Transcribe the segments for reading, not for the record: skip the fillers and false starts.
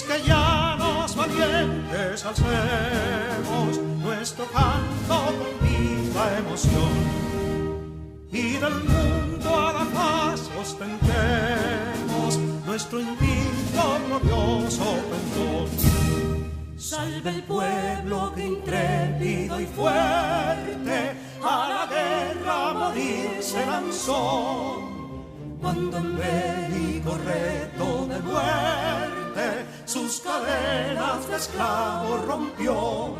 quisqueyanos valientes alcemos nuestro canto con viva emoción, y del mundo a la paz ostentemos nuestro invicto glorioso pendón. Salve el pueblo que intrépido y fuerte a la guerra a morir se lanzó, cuando en bélico reto de muerte sus cadenas de esclavos rompió.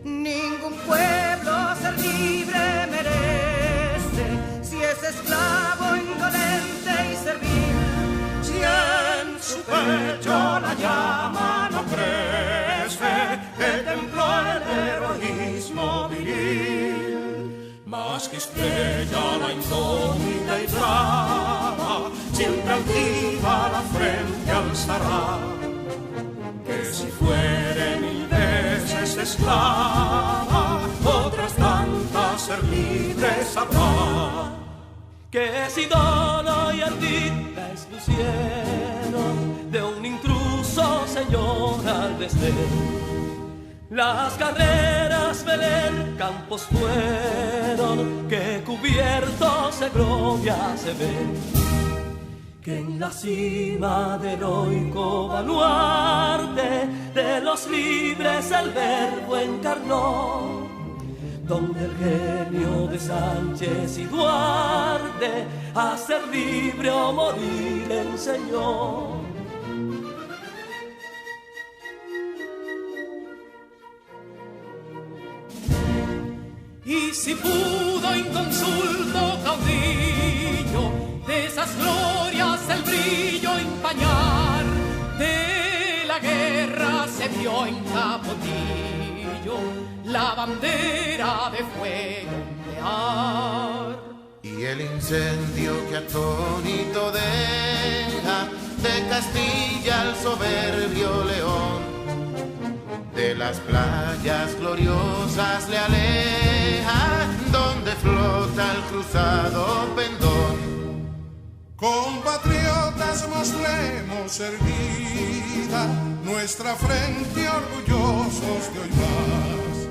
Ningún pueblo ser libre merece si es esclavo, indolente y servil. Si en su pecho la llama no crece, que templó el heroísmo viril, más que estrella la indómita y brava, siempre altiva la frente alzará, que si fuere mil veces esclava, otras tantas ser libre sabrá. Que si Dolo y Ardita expusieron de un intruso señor al desdén, las carreras Belén campos fueron que cubiertos de gloria se ven, que en la cima del heroico baluarte de los libres el verbo encarnó, donde el genio de Sánchez y Duarte a ser libre o morir enseñó. Y si pudo inconsulto caudillo de esas glorias el brillo empañar, de la guerra se vio en Capotillo la bandera de fuego ondear. Y el incendio que atónito deja de Castilla al soberbio león, de las playas gloriosas le aleja, donde flota el cruzado pendón. Compatriotas, mostremos erguida nuestra frente orgullosos de hoy más,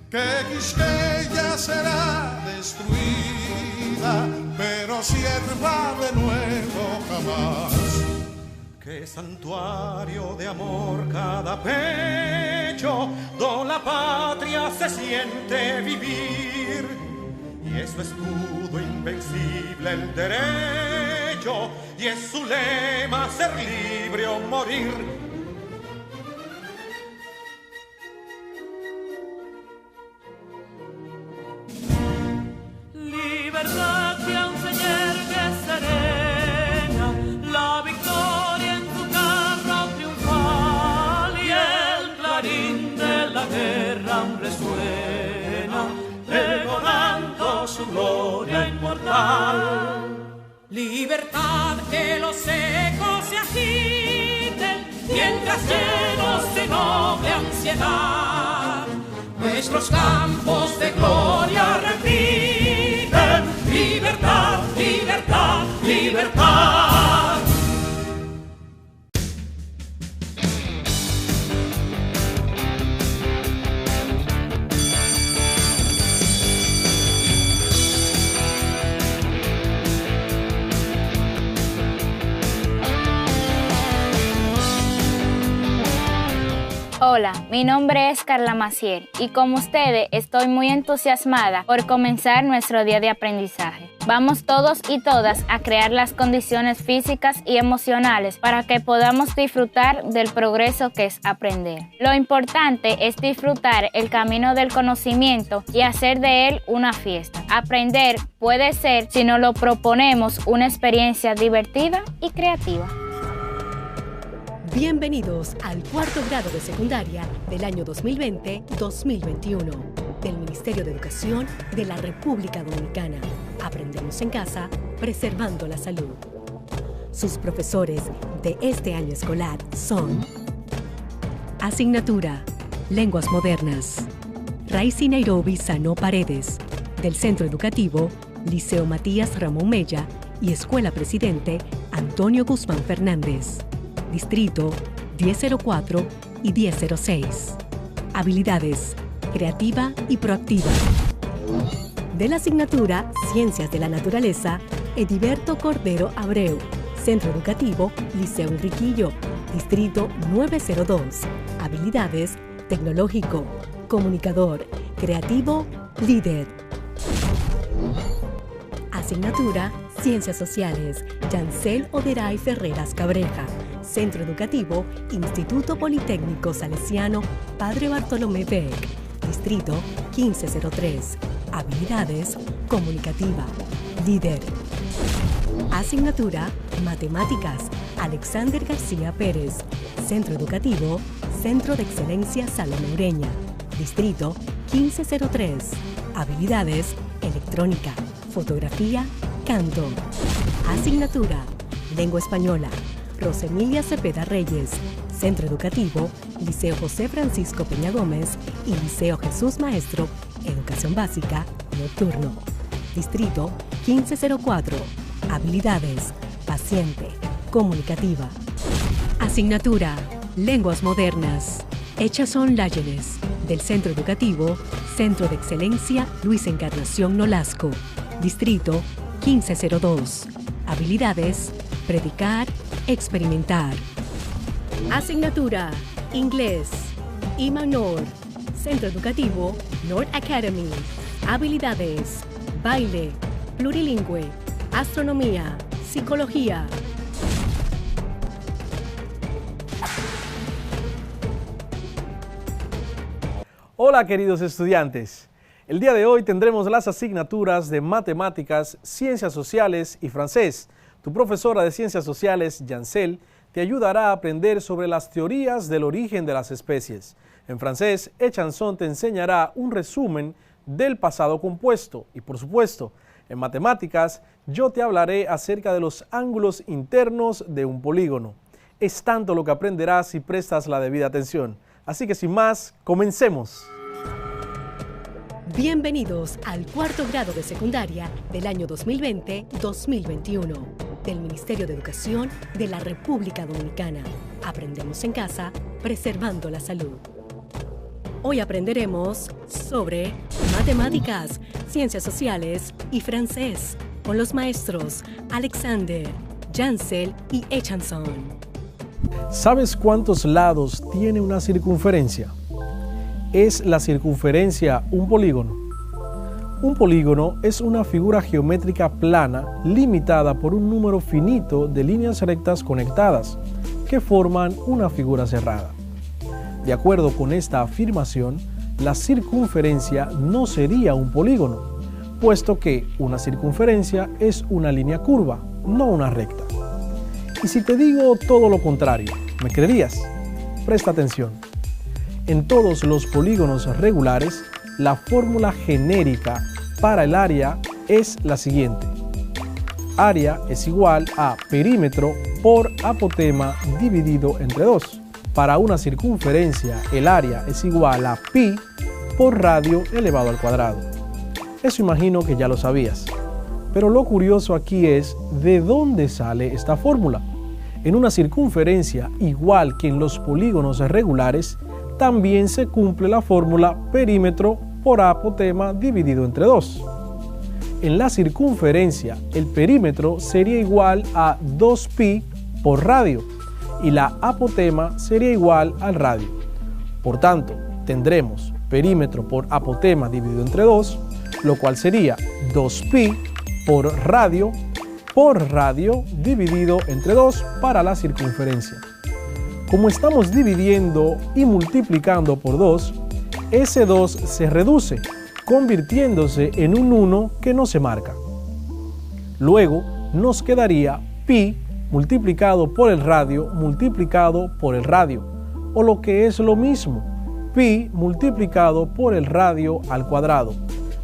que Quisqueya será destruida, pero sierva de nuevo jamás. Que santuario de amor cada pecho, donde la patria se siente vivir, y es su escudo invencible el derecho, y es su lema ser libre o morir. Libertad que aún se yergue serena, la victoria en su carro triunfal, y el clarín de la guerra aún resuena, pregonando su gloria inmortal. Libertad, que los ecos se agiten, mientras llenos de noble ansiedad, nuestros campos de gloria repiten. Libertad, libertad, libertad. Hola, mi nombre es Carla Maciel y como ustedes estoy muy entusiasmada por comenzar nuestro día de aprendizaje. Vamos todos y todas a crear las condiciones físicas y emocionales para que podamos disfrutar del progreso que es aprender. Lo importante es disfrutar el camino del conocimiento y hacer de él una fiesta. Aprender puede ser, si nos lo proponemos, una experiencia divertida y creativa. Bienvenidos al cuarto grado de secundaria del año 2020-2021 del Ministerio de Educación de la República Dominicana. Aprendemos en casa, preservando la salud. Sus profesores de este año escolar son: Asignatura Lenguas Modernas, Raicy Nairobi Sano Paredes, del Centro Educativo Liceo Matías Ramón Mella y Escuela Presidente Antonio Guzmán Fernández. Distrito 1004 y 1006. Habilidades: creativa y proactiva. De la asignatura Ciencias de la Naturaleza, Ediberto Cordero Abreu. Centro Educativo Liceo Enriquillo. Distrito 902. Habilidades: tecnológico, comunicador, creativo, líder. Asignatura Ciencias Sociales, Yancel Oderay Ferreras Cabreja. Centro Educativo Instituto Politécnico Salesiano Padre Bartolomé Beck. Distrito 1503. Habilidades: comunicativa, líder. Asignatura Matemáticas, Alexander García Pérez. Centro Educativo Centro de Excelencia Salomé Ureña. Distrito 1503. Habilidades: electrónica, fotografía, canto. Asignatura Lengua Española, Rosemilia Cepeda Reyes. Centro Educativo Liceo José Francisco Peña Gómez y Liceo Jesús Maestro, Educación Básica, Nocturno. Distrito 1504. Habilidades: paciente, comunicativa. Asignatura Lenguas Modernas, Echazón Láyenes. Del Centro Educativo Centro de Excelencia Luis Encarnación Nolasco. Distrito 1502. Habilidades: predicar, experimentar. Asignatura Inglés, Imanor. Centro Educativo North Academy. Habilidades: baile, plurilingüe, astronomía, psicología. Hola queridos estudiantes, el día de hoy tendremos las asignaturas de Matemáticas, Ciencias Sociales y Francés. Tu profesora de Ciencias Sociales, Yancel, te ayudará a aprender sobre las teorías del origen de las especies. En francés, Echanson te enseñará un resumen del pasado compuesto. Y por supuesto, en matemáticas, yo te hablaré acerca de los ángulos internos de un polígono. Es tanto lo que aprenderás si prestas la debida atención. Así que sin más, comencemos. Bienvenidos al cuarto grado de secundaria del año 2020-2021 del Ministerio de Educación de la República Dominicana. Aprendemos en casa, preservando la salud. Hoy aprenderemos sobre matemáticas, ciencias sociales y francés con los maestros Alexander, Yancel y Echanson. ¿Sabes cuántos lados tiene una circunferencia? ¿Es la circunferencia un polígono? Un polígono es una figura geométrica plana limitada por un número finito de líneas rectas conectadas que forman una figura cerrada. De acuerdo con esta afirmación, la circunferencia no sería un polígono, puesto que una circunferencia es una línea curva, no una recta. Y si te digo todo lo contrario, ¿me creerías? Presta atención. En todos los polígonos regulares, la fórmula genérica para el área es la siguiente. Área es igual a perímetro por apotema dividido entre 2. Para una circunferencia, el área es igual a pi por radio elevado al cuadrado. Eso imagino que ya lo sabías. Pero lo curioso aquí es de dónde sale esta fórmula. En una circunferencia, igual que en los polígonos regulares, también se cumple la fórmula perímetro por apotema dividido entre 2. En la circunferencia, el perímetro sería igual a 2pi por radio y la apotema sería igual al radio. Por tanto, tendremos perímetro por apotema dividido entre 2, lo cual sería 2pi por radio dividido entre 2 para la circunferencia. Como estamos dividiendo y multiplicando por 2, ese 2 se reduce, convirtiéndose en un 1 que no se marca. Luego nos quedaría pi multiplicado por el radio multiplicado por el radio, o lo que es lo mismo, pi multiplicado por el radio al cuadrado.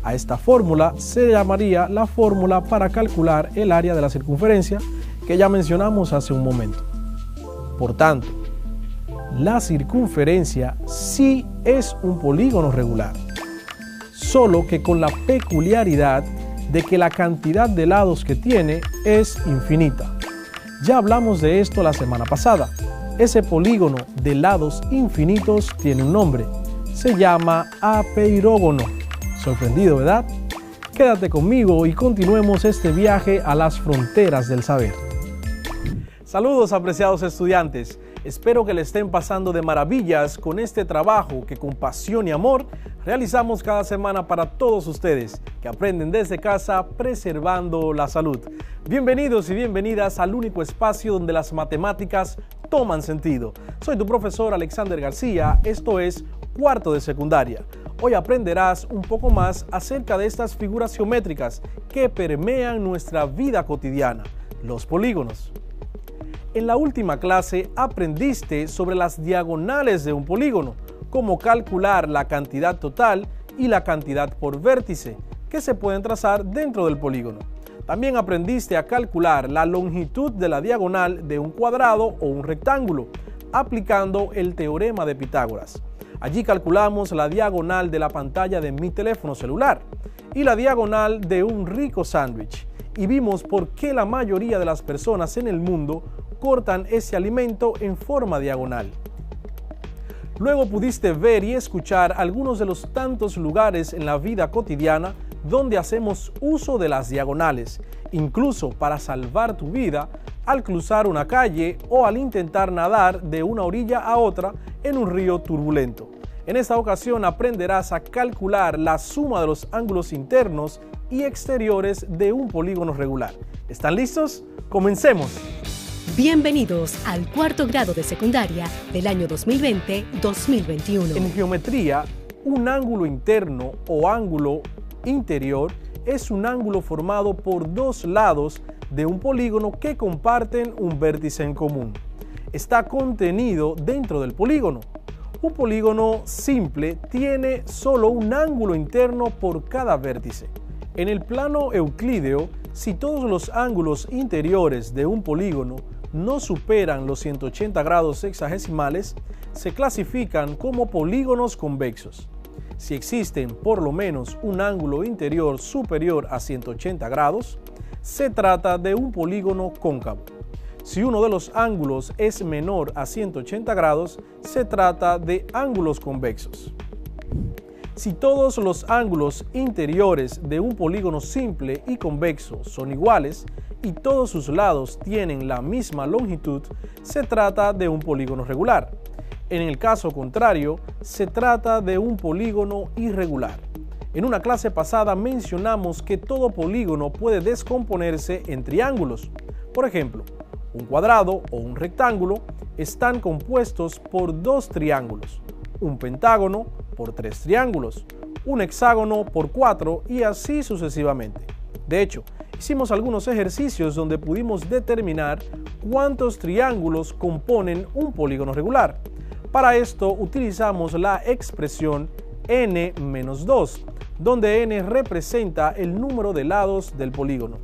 A esta fórmula se llamaría la fórmula para calcular el área de la circunferencia que ya mencionamos hace un momento. Por tanto, la circunferencia sí es un polígono regular, solo que con la peculiaridad de que la cantidad de lados que tiene es infinita. Ya hablamos de esto la semana pasada. Ese polígono de lados infinitos tiene un nombre. Se llama apeirógono. ¿Sorprendido, verdad? Quédate conmigo y continuemos este viaje a las fronteras del saber. Saludos, apreciados estudiantes. Espero que le estén pasando de maravillas con este trabajo que con pasión y amor realizamos cada semana para todos ustedes que aprenden desde casa preservando la salud. Bienvenidos y bienvenidas al único espacio donde las matemáticas toman sentido. Soy tu profesor Alexander García, esto es cuarto de secundaria. Hoy aprenderás un poco más acerca de estas figuras geométricas que permean nuestra vida cotidiana, los polígonos. En la última clase aprendiste sobre las diagonales de un polígono, cómo calcular la cantidad total y la cantidad por vértice que se pueden trazar dentro del polígono. También aprendiste a calcular la longitud de la diagonal de un cuadrado o un rectángulo, aplicando el teorema de Pitágoras. Allí calculamos la diagonal de la pantalla de mi teléfono celular y la diagonal de un rico sándwich, y vimos por qué la mayoría de las personas en el mundo cortan ese alimento en forma diagonal. Luego pudiste ver y escuchar algunos de los tantos lugares en la vida cotidiana donde hacemos uso de las diagonales, incluso para salvar tu vida al cruzar una calle o al intentar nadar de una orilla a otra en un río turbulento. En esta ocasión aprenderás a calcular la suma de los ángulos internos y exteriores de un polígono regular. ¿Están listos? ¡Comencemos! Bienvenidos al cuarto grado de secundaria del año 2020-2021. En geometría, un ángulo interno o ángulo interior es un ángulo formado por dos lados de un polígono que comparten un vértice en común. Está contenido dentro del polígono. Un polígono simple tiene solo un ángulo interno por cada vértice. En el plano euclídeo, si todos los ángulos interiores de un polígono no superan los 180 grados sexagesimales, se clasifican como polígonos convexos. Si existen por lo menos un ángulo interior superior a 180 grados, se trata de un polígono cóncavo. Si uno de los ángulos es menor a 180 grados, se trata de ángulos convexos. Si todos los ángulos interiores de un polígono simple y convexo son iguales y todos sus lados tienen la misma longitud, se trata de un polígono regular. En el caso contrario, se trata de un polígono irregular. En una clase pasada mencionamos que todo polígono puede descomponerse en triángulos. Por ejemplo, un cuadrado o un rectángulo están compuestos por dos triángulos, un pentágono por tres triángulos, un hexágono por cuatro y así sucesivamente. De hecho, hicimos algunos ejercicios donde pudimos determinar cuántos triángulos componen un polígono regular. Para esto utilizamos la expresión n-2, donde n representa el número de lados del polígono.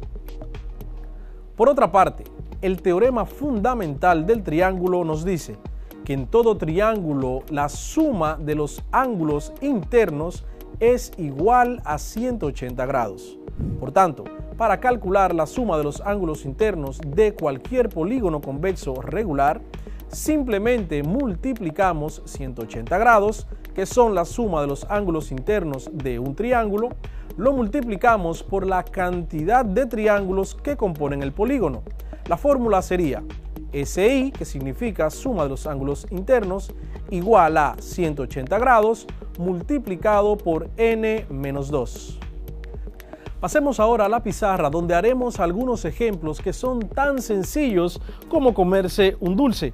Por otra parte, el teorema fundamental del triángulo nos dice que en todo triángulo la suma de los ángulos internos es igual a 180 grados. Por tanto, para calcular la suma de los ángulos internos de cualquier polígono convexo regular, simplemente multiplicamos 180 grados, que son la suma de los ángulos internos de un triángulo, lo multiplicamos por la cantidad de triángulos que componen el polígono. La fórmula sería SI, que significa suma de los ángulos internos, igual a 180 grados multiplicado por n-2. Pasemos ahora a la pizarra, donde haremos algunos ejemplos que son tan sencillos como comerse un dulce.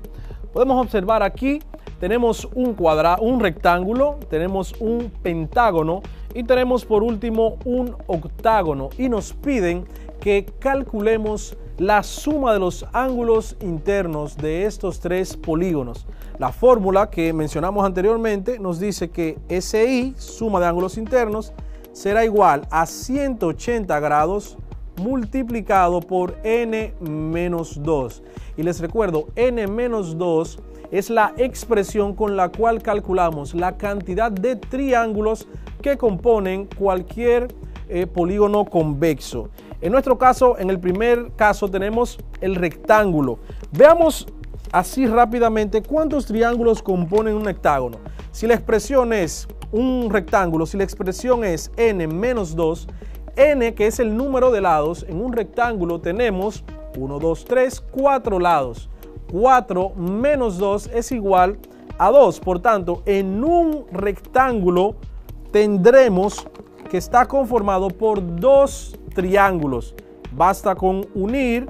Podemos observar aquí, tenemos un rectángulo, tenemos un pentágono y tenemos por último un octágono, y nos piden que calculemos la suma de los ángulos internos de estos tres polígonos. La fórmula que mencionamos anteriormente nos dice que SI, suma de ángulos internos, será igual a 180 grados multiplicado por n-2. Y les recuerdo, n-2 es la expresión con la cual calculamos la cantidad de triángulos que componen cualquier polígono convexo. En nuestro caso, en el primer caso, tenemos el rectángulo. Veamos así rápidamente cuántos triángulos componen un hectágono. Si la expresión es un rectángulo, si la expresión es n menos 2, n, que es el número de lados, en un rectángulo tenemos 1, 2, 3, 4 lados. 4 menos 2 es igual a 2. Por tanto, en un rectángulo tendremos que está conformado por 2 triángulos. Basta con unir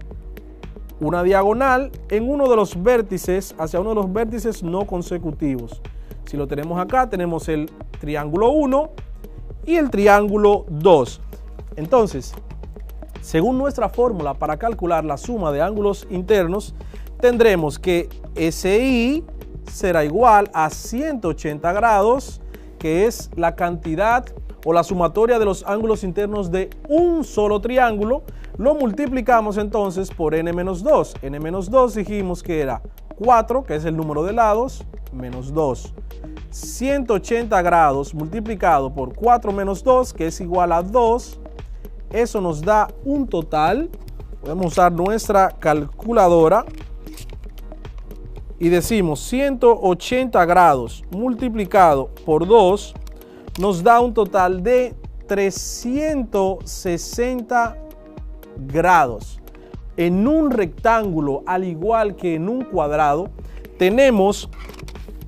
una diagonal en uno de los vértices hacia uno de los vértices no consecutivos. Si lo tenemos acá, tenemos el triángulo 1 y el triángulo 2. Entonces, según nuestra fórmula para calcular la suma de ángulos internos, tendremos que SI será igual a 180 grados, que es la cantidad o la sumatoria de los ángulos internos de un solo triángulo. Lo multiplicamos entonces por n menos 2. n menos 2 dijimos que era 4, que es el número de lados, menos 2. 180 grados multiplicado por 4 menos 2, que es igual a 2. Eso nos da un total. Podemos usar nuestra calculadora y decimos 180 grados multiplicado por 2 nos da un total de 360 grados. En un rectángulo, al igual que en un cuadrado, tenemos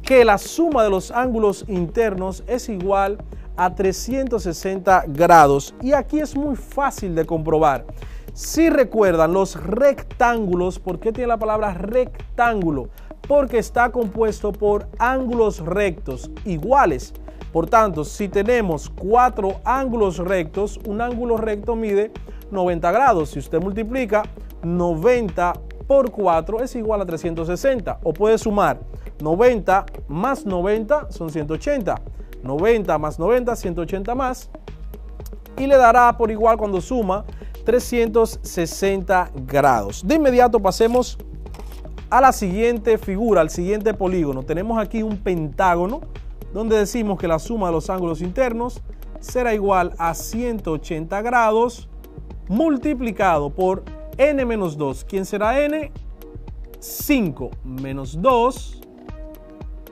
que la suma de los ángulos internos es igual a 360 grados. Y aquí es muy fácil de comprobar. Si recuerdan, los rectángulos, ¿por qué tiene la palabra rectángulo? Porque está compuesto por ángulos rectos iguales. Por tanto, si tenemos 4 ángulos rectos, un ángulo recto mide 90 grados. Si usted multiplica 90 por 4 es igual a 360. O puede sumar 90 más 90 son 180. 90 más 90, 180 más. Y le dará por igual cuando suma 360 grados. De inmediato pasemos a la siguiente figura, al siguiente polígono. Tenemos aquí un pentágono donde decimos que la suma de los ángulos internos será igual a 180 grados multiplicado por n menos 2. ¿Quién será n? 5 menos 2.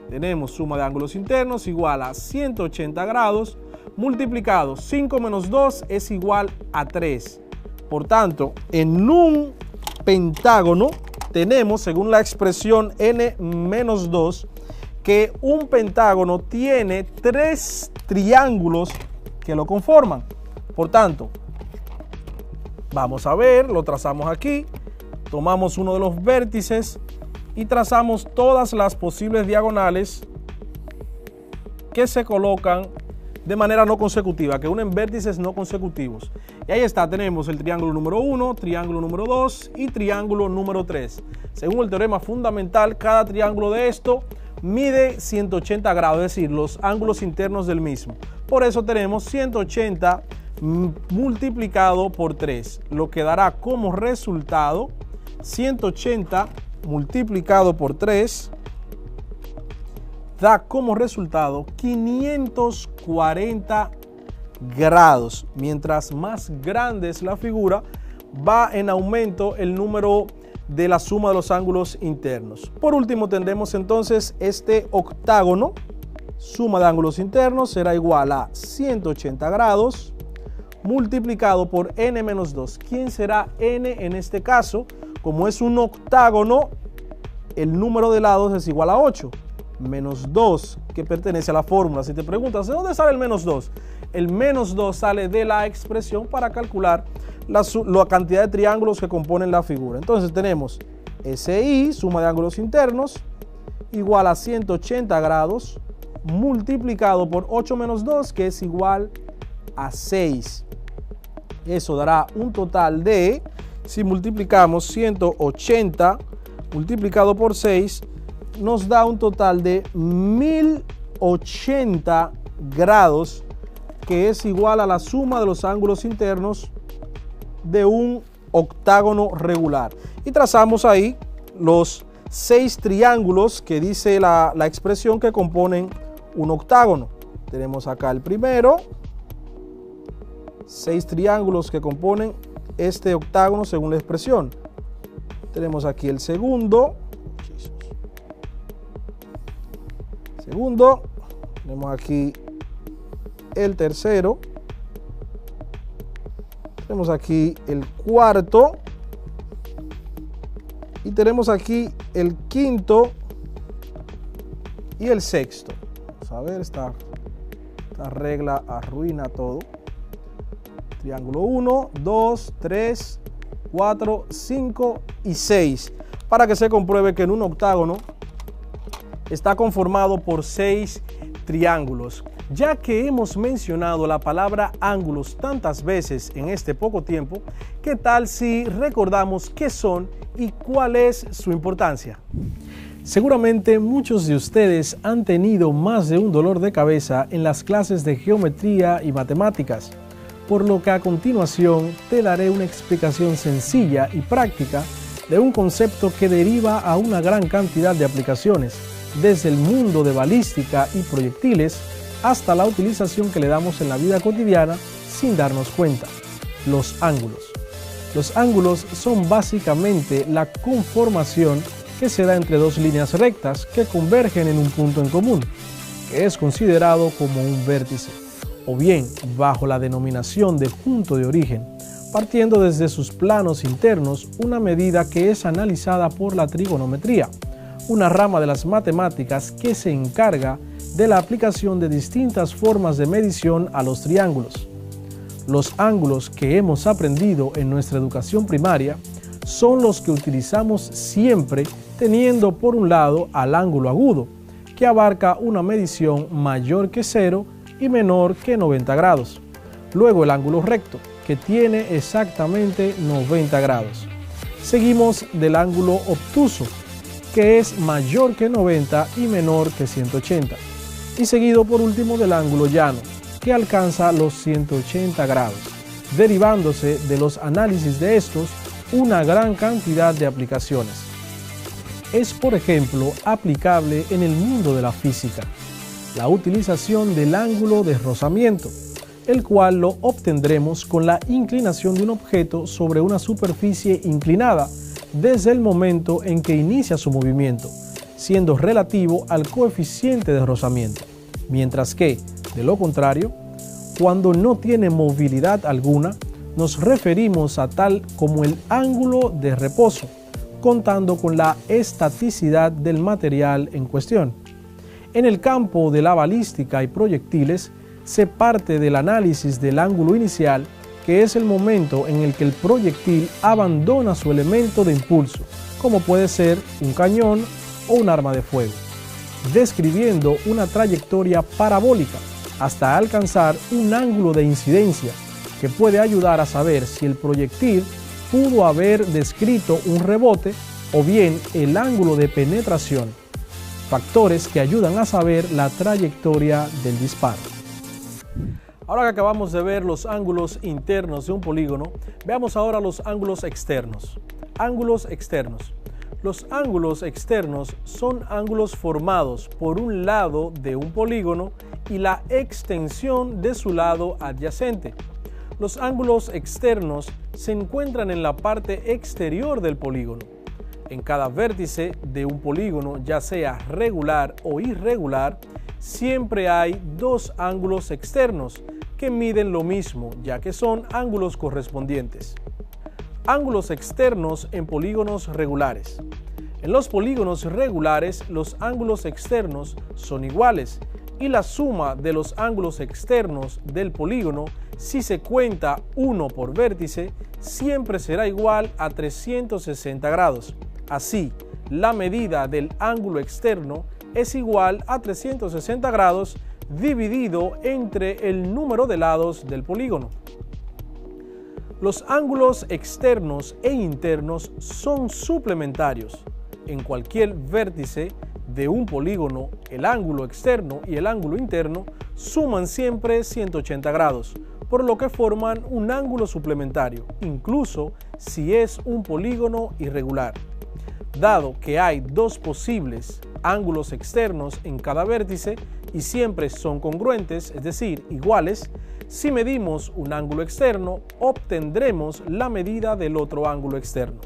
Tenemos suma de ángulos internos igual a 180 grados multiplicado 5 menos 2 es igual a 3. Por tanto, en un pentágono tenemos, según la expresión n menos 2, que un pentágono tiene 3 triángulos que lo conforman. Por tanto, vamos a ver, lo trazamos aquí, tomamos uno de los vértices y trazamos todas las posibles diagonales que se colocan de manera no consecutiva, que unen vértices no consecutivos. Y ahí está, tenemos el triángulo número 1, triángulo número 2 y triángulo número 3. Según el teorema fundamental, cada triángulo de esto mide 180 grados, es decir, los ángulos internos del mismo. Por eso tenemos 180 multiplicado por 3, lo que dará como resultado 180 multiplicado por 3 da como resultado 540 grados. Mientras más grande es la figura, va en aumento el número de la suma de los ángulos internos. Por último, tendremos entonces este octágono. Suma de ángulos internos será igual a 180 grados multiplicado por n menos 2. ¿Quién será n en este caso? Como es un octágono, el número de lados es igual a 8. Menos 2, que pertenece a la fórmula. Si te preguntas, ¿de dónde sale el menos 2? El menos 2 sale de la expresión para calcular la cantidad de triángulos que componen la figura. Entonces tenemos SI, suma de ángulos internos, igual a 180 grados, multiplicado por 8 menos 2, que es igual a 6. Eso dará un total de, si multiplicamos 180 multiplicado por 6, nos da un total de 1080 grados, que es igual a la suma de los ángulos internos de un octágono regular. Y trazamos ahí los 6 triángulos que dice la expresión que componen un octágono. Tenemos acá el primero, 6 triángulos que componen este octágono según la expresión. Tenemos aquí el segundo. Tenemos aquí el tercero. Tenemos aquí el cuarto. Y tenemos aquí el quinto y el sexto. Vamos a ver, esta regla arruina todo. Triángulo 1, 2, 3, 4, 5 y 6. Para que se compruebe que en un octágono está conformado por 6 triángulos. Ya que hemos mencionado la palabra ángulos tantas veces en este poco tiempo, ¿qué tal si recordamos qué son y cuál es su importancia? Seguramente muchos de ustedes han tenido más de un dolor de cabeza en las clases de geometría y matemáticas, por lo que a continuación te daré una explicación sencilla y práctica de un concepto que deriva a una gran cantidad de aplicaciones, desde el mundo de balística y proyectiles hasta la utilización que le damos en la vida cotidiana sin darnos cuenta: los ángulos. Los ángulos son básicamente la conformación que se da entre dos líneas rectas que convergen en un punto en común, que es considerado como un vértice, o bien bajo la denominación de punto de origen, partiendo desde sus planos internos, una medida que es analizada por la trigonometría, una rama de las matemáticas que se encarga de la aplicación de distintas formas de medición a los triángulos. Los ángulos que hemos aprendido en nuestra educación primaria son los que utilizamos siempre, teniendo por un lado al ángulo agudo, que abarca una medición mayor que 0 y menor que 90 grados. Luego el ángulo recto, que tiene exactamente 90 grados. Seguimos del ángulo obtuso, que es mayor que 90 y menor que 180. Y seguido por último del ángulo llano, que alcanza los 180 grados, derivándose de los análisis de estos una gran cantidad de aplicaciones. Es, por ejemplo, aplicable en el mundo de la física, la utilización del ángulo de rozamiento, el cual lo obtendremos con la inclinación de un objeto sobre una superficie inclinada desde el momento en que inicia su movimiento, siendo relativo al coeficiente de rozamiento, mientras que, de lo contrario, cuando no tiene movilidad alguna, nos referimos a tal como el ángulo de reposo, contando con la estaticidad del material en cuestión. En el campo de la balística y proyectiles, se parte del análisis del ángulo inicial, que es el momento en el que el proyectil abandona su elemento de impulso, como puede ser un cañón o un arma de fuego, describiendo una trayectoria parabólica hasta alcanzar un ángulo de incidencia que puede ayudar a saber si el proyectil pudo haber descrito un rebote o bien el ángulo de penetración, factores que ayudan a saber la trayectoria del disparo. Ahora que acabamos de ver los ángulos internos de un polígono, veamos ahora los ángulos externos. Ángulos externos. Los ángulos externos son ángulos formados por un lado de un polígono y la extensión de su lado adyacente. Los ángulos externos se encuentran en la parte exterior del polígono. En cada vértice de un polígono, ya sea regular o irregular, siempre hay dos ángulos externos que miden lo mismo, ya que son ángulos correspondientes. Ángulos externos en polígonos regulares. En los polígonos regulares, los ángulos externos son iguales y la suma de los ángulos externos del polígono, si se cuenta uno por vértice, siempre será igual a 360 grados. Así, la medida del ángulo externo es igual a 360 grados dividido entre el número de lados del polígono. Los ángulos externos e internos son suplementarios. En cualquier vértice de un polígono, el ángulo externo y el ángulo interno suman siempre 180 grados, por lo que forman un ángulo suplementario, incluso si es un polígono irregular. Dado que hay dos posibles ángulos externos en cada vértice y siempre son congruentes, es decir, iguales, si medimos un ángulo externo, obtendremos la medida del otro ángulo externo.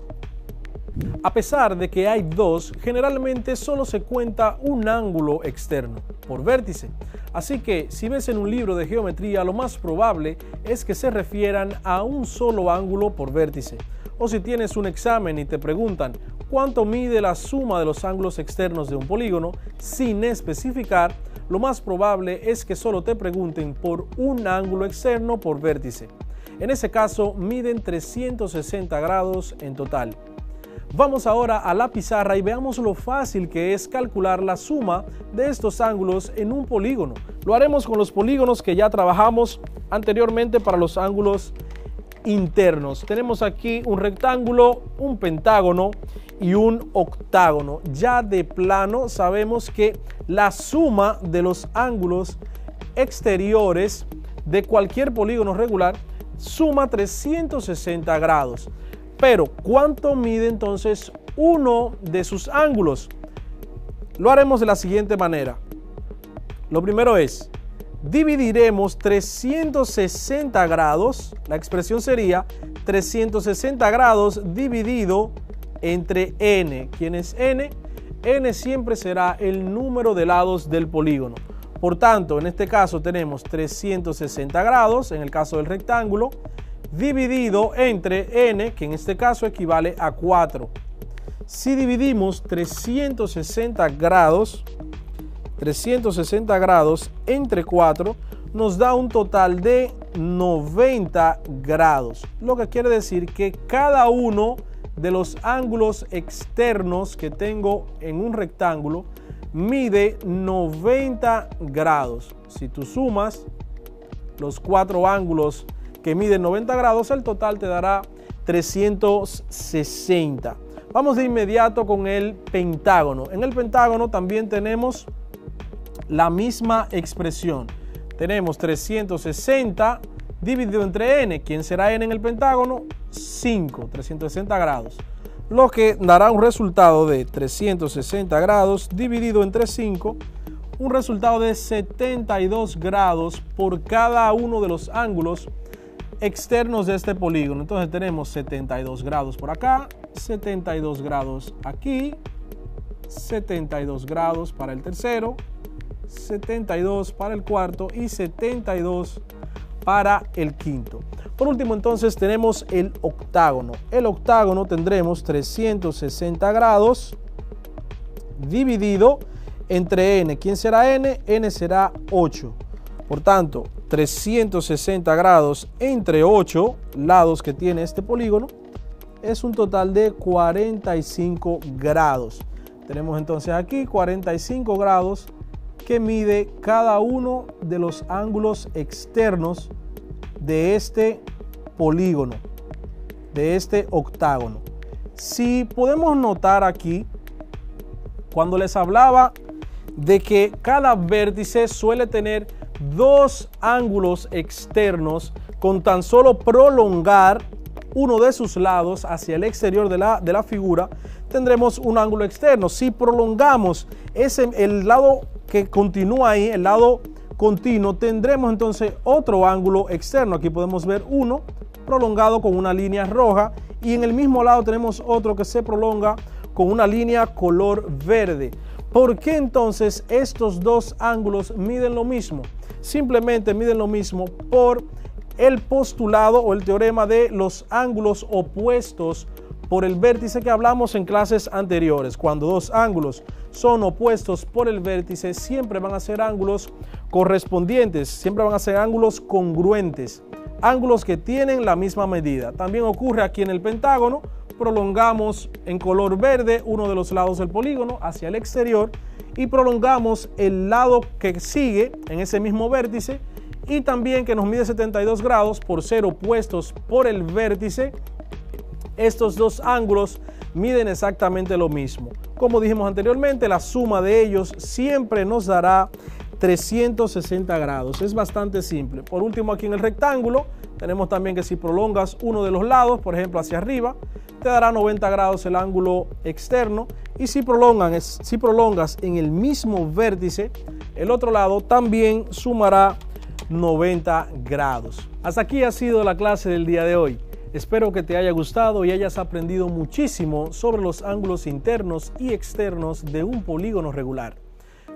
A pesar de que hay dos, generalmente solo se cuenta un ángulo externo por vértice. Así que si ves en un libro de geometría, lo más probable es que se refieran a un solo ángulo por vértice. O si tienes un examen y te preguntan cuánto mide la suma de los ángulos externos de un polígono sin especificar, lo más probable es que solo te pregunten por un ángulo externo por vértice. En ese caso, miden 360 grados en total. Vamos ahora a la pizarra y veamos lo fácil que es calcular la suma de estos ángulos en un polígono. Lo haremos con los polígonos que ya trabajamos anteriormente para los ángulos internos. Tenemos aquí un rectángulo, un pentágono y un octágono. Ya de plano sabemos que la suma de los ángulos exteriores de cualquier polígono regular suma 360 grados. Pero, ¿cuánto mide entonces uno de sus ángulos? Lo haremos de la siguiente manera. Lo primero es, dividiremos 360 grados, la expresión sería 360 grados dividido entre n. ¿Quién es n? N siempre será el número de lados del polígono. Por tanto, en este caso tenemos 360 grados, en el caso del rectángulo, dividido entre n, que en este caso equivale a 4. Si dividimos 360 grados entre 4, nos da un total de 90 grados. Lo que quiere decir que cada uno de los ángulos externos que tengo en un rectángulo mide 90 grados. Si tú sumas los 4 ángulos que miden 90 grados, el total te dará 360. Vamos de inmediato con el pentágono. En el pentágono también tenemos la misma expresión. Tenemos 360 dividido entre n. ¿Quién será n en el pentágono? 5, 360 grados. Lo que dará un resultado de 360 grados dividido entre 5, un resultado de 72 grados por cada uno de los ángulos externos de este polígono. Entonces tenemos 72 grados por acá, 72 grados aquí, 72 grados para el tercero, 72 para el cuarto y 72 para el quinto. Por último, entonces tenemos el octágono. El octágono tendremos 360 grados dividido entre n. ¿Quién será n? N será 8. Por tanto, 360 grados entre 8 lados que tiene este polígono es un total de 45 grados. Tenemos entonces aquí 45 grados que mide cada uno de los ángulos externos de este polígono, de este octágono. Si podemos notar aquí, cuando les hablaba de que cada vértice suele tener dos ángulos externos, con tan solo prolongar uno de sus lados hacia el exterior de la figura, tendremos un ángulo externo. Si prolongamos el lado que continúa ahí, el lado continuo, tendremos entonces otro ángulo externo. Aquí podemos ver uno prolongado con una línea roja y en el mismo lado tenemos otro que se prolonga con una línea color verde. ¿Por qué entonces estos dos ángulos miden lo mismo? Simplemente miden lo mismo por el postulado o el teorema de los ángulos opuestos por el vértice que hablamos en clases anteriores. Cuando dos ángulos son opuestos por el vértice, siempre van a ser ángulos correspondientes, siempre van a ser ángulos congruentes, ángulos que tienen la misma medida. También ocurre aquí en el pentágono. Prolongamos en color verde uno de los lados del polígono hacia el exterior y prolongamos el lado que sigue en ese mismo vértice y también que nos mide 72 grados por ser opuestos por el vértice. Estos dos ángulos miden exactamente lo mismo. Como dijimos anteriormente, la suma de ellos siempre nos dará 360 grados. Es bastante simple. Por último, aquí en el rectángulo, tenemos también que si prolongas uno de los lados, por ejemplo hacia arriba, te dará 90 grados el ángulo externo. Y si prolongas en el mismo vértice, el otro lado también sumará 90 grados. Hasta aquí ha sido la clase del día de hoy. Espero que te haya gustado y hayas aprendido muchísimo sobre los ángulos internos y externos de un polígono regular.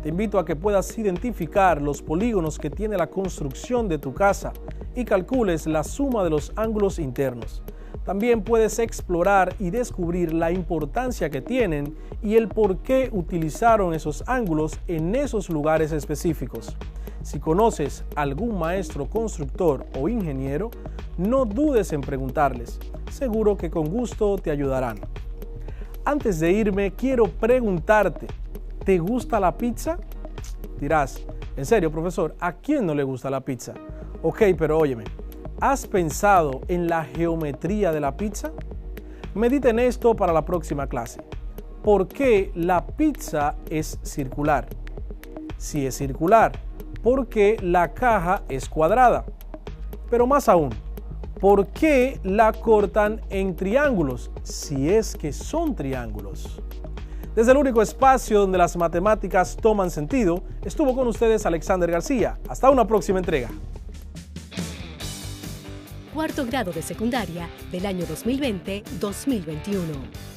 Te invito a que puedas identificar los polígonos que tiene la construcción de tu casa y calcules la suma de los ángulos internos. También puedes explorar y descubrir la importancia que tienen y el por qué utilizaron esos ángulos en esos lugares específicos. Si conoces algún maestro constructor o ingeniero, no dudes en preguntarles. Seguro que con gusto te ayudarán. Antes de irme, quiero preguntarte, ¿te gusta la pizza? Dirás, en serio, profesor, ¿a quién no le gusta la pizza? Ok, pero óyeme, ¿has pensado en la geometría de la pizza? Medita en esto para la próxima clase. ¿Por qué la pizza es circular? Si es circular, ¿por qué la caja es cuadrada? Pero más aún, ¿por qué la cortan en triángulos si es que son triángulos? Desde el único espacio donde las matemáticas toman sentido, estuvo con ustedes Alexander García. Hasta una próxima entrega. Cuarto grado de secundaria del año 2020-2021.